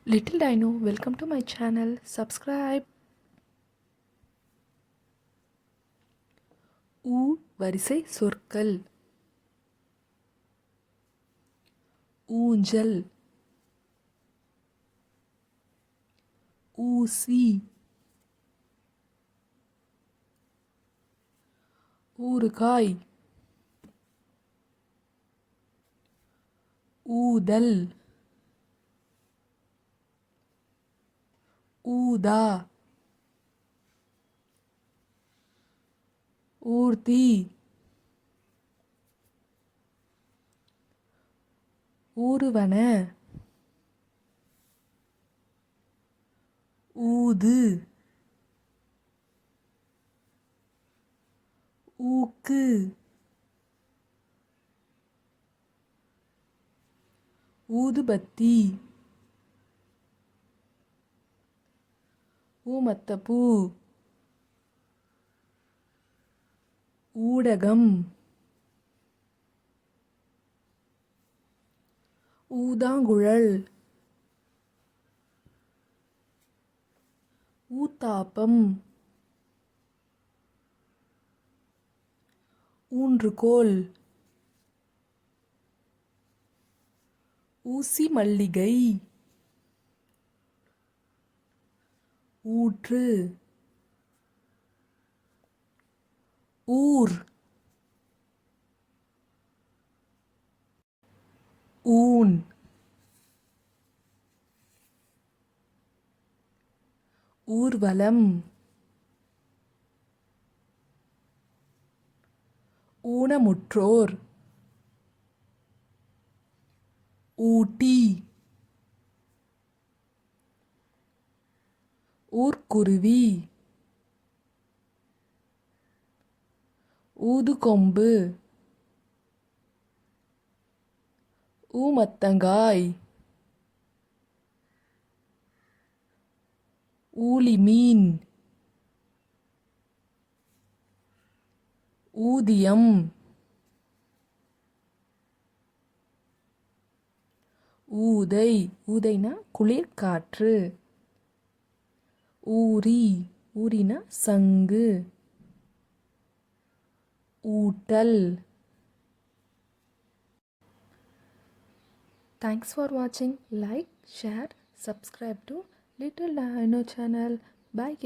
Little Dino, welcome to my channel. Subscribe. ஊ வரிசை சொற்கள். ஊஞ்சல், ஊசி, ஊறுகாய், ஊதல், ஊதா, ஊர்தி, ஊறுவன, ஊது, ஊக்கு, ஊதுபத்தி, ஊமத்தப்பூ, ஊடகம், ஊதாங்குழல், ஊத்தாப்பம், ஊன்றுகோல், ஊசி மல்லிகை, ஊற்று, ஊர், ஊன், ஊர்வலம், ஊனமுற்றோர், ஊட்டி, ஊர்க்குருவி, ஊதுகொம்பு, ஊமத்தங்காய், ஊளிமீன், ஊதியம், ஊதை, ஊதைனா குளிர்காற்று, ஊரி, ஊரினா சங்கு, ஊட்டல். Thanks for watching. Like, share, subscribe to Little Dino channel. Bye guys.